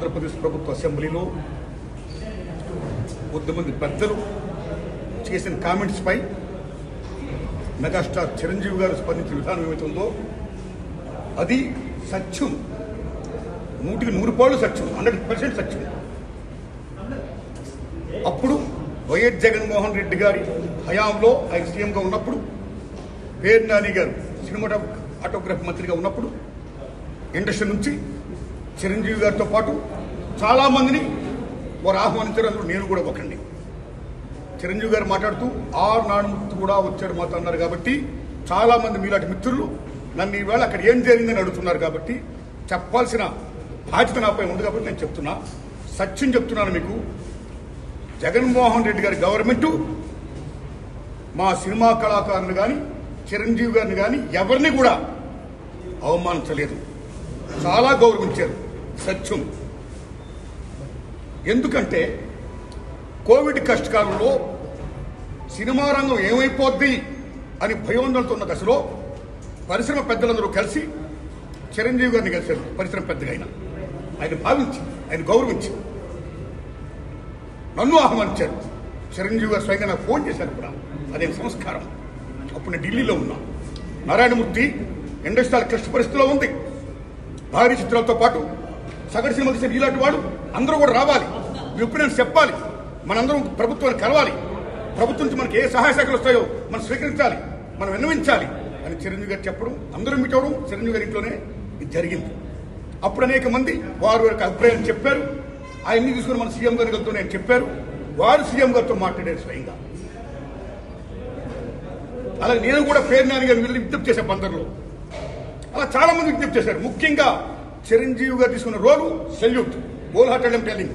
ఆంధ్రప్రదేశ్ ప్రభుత్వ అసెంబ్లీలో కొద్దిమంది పెద్దలు చేసిన కామెంట్స్పై మెగాస్టార్ చిరంజీవి గారు స్పందించిన విధానం ఏమైతుందో అది సత్యం, 100% సత్యం, 100% సత్యం. అప్పుడు వైఎస్ జగన్మోహన్ రెడ్డి గారి హయాంలో ఆయన సీఎంగా ఉన్నప్పుడు, పేరు నాని గారు సినిమాటోగ్రఫీ మంత్రిగా ఉన్నప్పుడు ఇండస్ట్రీ నుంచి చిరంజీవి గారితో పాటు చాలామందిని వారు ఆహ్వానించారు. అందులో నేను కూడా ఒకండి. చిరంజీవి గారు మాట్లాడుతూ నానుమూర్తి కూడా వచ్చాడు మాతో అన్నారు. కాబట్టి చాలామంది మీలాంటి మిత్రులు నన్ను ఈవేళ అక్కడ ఏం జరిగిందని అడుగుతున్నారు. కాబట్టి చెప్పాల్సిన బాధ్యత నాపై ఉంది. కాబట్టి నేను చెప్తున్నా, సత్యం చెప్తున్నాను మీకు. జగన్మోహన్ రెడ్డి గారి గవర్నమెంటు మా సినిమా కళాకారులు కానీ చిరంజీవి గారిని కానీ ఎవరిని కూడా అవమానించలేదు, చాలా గౌరవించారు. సత్యం. ఎందుకంటే కోవిడ్ కష్టకాలంలో సినిమా రంగం ఏమైపోద్ది అని భయోందనతో ఉన్న దశలో పరిశ్రమ పెద్దలందరూ కలిసి చిరంజీవి గారిని కలిశారు. పరిశ్రమ పెద్దగా ఆయన భావించి, ఆయన గౌరవించి నన్ను ఆహ్వానించారు. చిరంజీవి గారు స్వయంగా నాకు ఫోన్ చేశారు కూడా. అదే సంస్కారం. అప్పుడు నేను ఢిల్లీలో ఉన్నా. నారాయణమూర్తి ఇండస్ట్రీ క్లిష్ట పరిస్థితిలో ఉంది. భారీ చిత్రాలతో పాటు సగటు సినిమా తీసిన ఇలాంటి వాడు అందరూ కూడా రావాలి, ఒపీనియన్స్ చెప్పాలి, మనందరం ప్రభుత్వాన్ని కలవాలి, ప్రభుత్వం నుంచి మనకి ఏ సహాయ శాఖలు వస్తాయో మనం స్వీకరించాలి, మనం విన్నవించాలి అని చిరంజీవి గారు చెప్పడం, అందరూ మీట్ అవ్వడం చిరంజీవి గారి ఇంట్లోనే ఇది జరిగింది. అప్పుడు అనేక మంది వారి యొక్క అభిప్రాయాలు చెప్పారు. ఆయన్ని తీసుకుని మన సీఎం గారి గారితో నేను చెప్పారు. వారు సీఎం గారితో మాట్లాడారు స్వయంగా. అలాగే నేను కూడా పేరు నాని గారిని వెళ్ళి విజ్ఞప్తి చేశాను బందర్లో. అలా చాలా మంది విజ్ఞప్తి చేశారు. ముఖ్యంగా చిరంజీవి గారు తీసుకున్న రోలు salute, whole hearted I'm telling.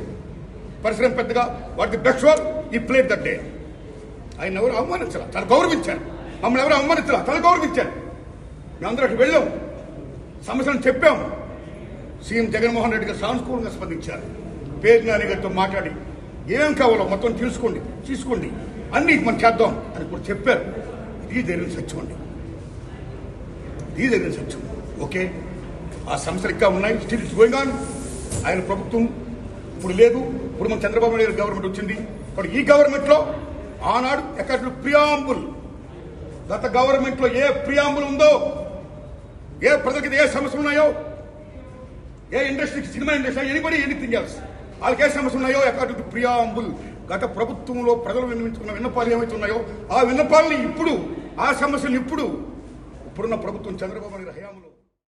పరిశ్రమ పెద్దగా వాట్ ది బెస్ట్ రోల్ ఈ ప్లేడ్ దట్ డే. ఆయన ఎవరు అవమానించాల, తను గౌరవించారు. మమ్మల్ని ఎవరు అవమానించాల, తను గౌరవించారు. మేమందరూ అక్కడ వెళ్ళాం, సమస్యలను చెప్పాం. సీఎం జగన్మోహన్ రెడ్డి గారు సానుకూలంగా స్పందించారు. పేరు నాని గారితో మాట్లాడి ఏమేం కావాలో మొత్తం తీసుకోండి అన్ని మనం చేద్దాం అని కూడా చెప్పారు. ఇది జరిగిన సత్యం అండి, ఇది జరిగిన సత్యం. ఓకే, ఆ సమస్యలు ఇంకా ఉన్నాయి. Still it's going on. ఆయన ప్రభుత్వం ఇప్పుడు లేదు. ఇప్పుడు మన చంద్రబాబు నాయుడు గవర్నమెంట్ వచ్చింది. ఇప్పుడు ఈ గవర్నమెంట్లో ఆనాడు ఎక్కడ ప్రియాంబుల్, గత గవర్నమెంట్లో ఏ ప్రియాంబుల్ ఉందో, ఏ ప్రజలకి ఏ సమస్యలు ఉన్నాయో, ఏ ఇండస్ట్రీకి, cinema industry, anybody anything else, వాళ్ళకి ఏ సమస్యలు ఉన్నాయో అకార్డింగ్ టు ప్రియాంబుల్ గత ప్రభుత్వంలో ప్రజలు విన్నవించుకున్న విన్నపాలు ఏమైతే ఉన్నాయో ఆ విన్నపాలని ఇప్పుడు, ఆ సమస్యలు ఇప్పుడున్న ప్రభుత్వం చంద్రబాబు నాయుడు హయాంలో